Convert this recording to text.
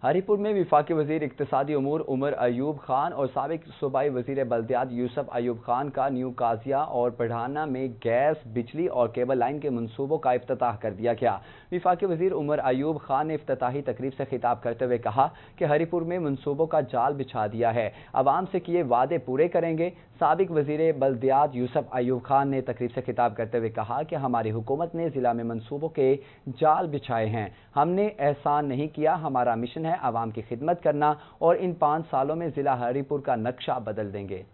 हरीपुर में वफाकी वज़ीर इक़्तिसादी उमूर उमर अयूब खान और साबिक़ सूबाई वज़ीर बल्दियात यूसुफ अयूब खान का न्यू काजिया और पढ़ाना में गैस, बिजली और केबल लाइन के मनसूबों का इफ्तिताह कर दिया गया। वफाकी वज़ीर उमर अयूब खान ने इफ्तिताही तकरीब से खिताब करते हुए कहा कि हरीपुर में मनसूबों का जाल बिछा दिया है, अवाम से किए वादे पूरे करेंगे। साबिक़ वज़ीर बल्दियात यूसुफ अयूब खान ने तकरीब से खिताब करते हुए कहा कि हमारी हुकूमत ने ज़िला में मनसूबों के जाल बिछाए हैं, हमने एहसान नहीं किया। हमारा मिशन है आवाम की खिदमत करना और इन 5 सालों में ज़िला हरीपुर का नक्शा बदल देंगे।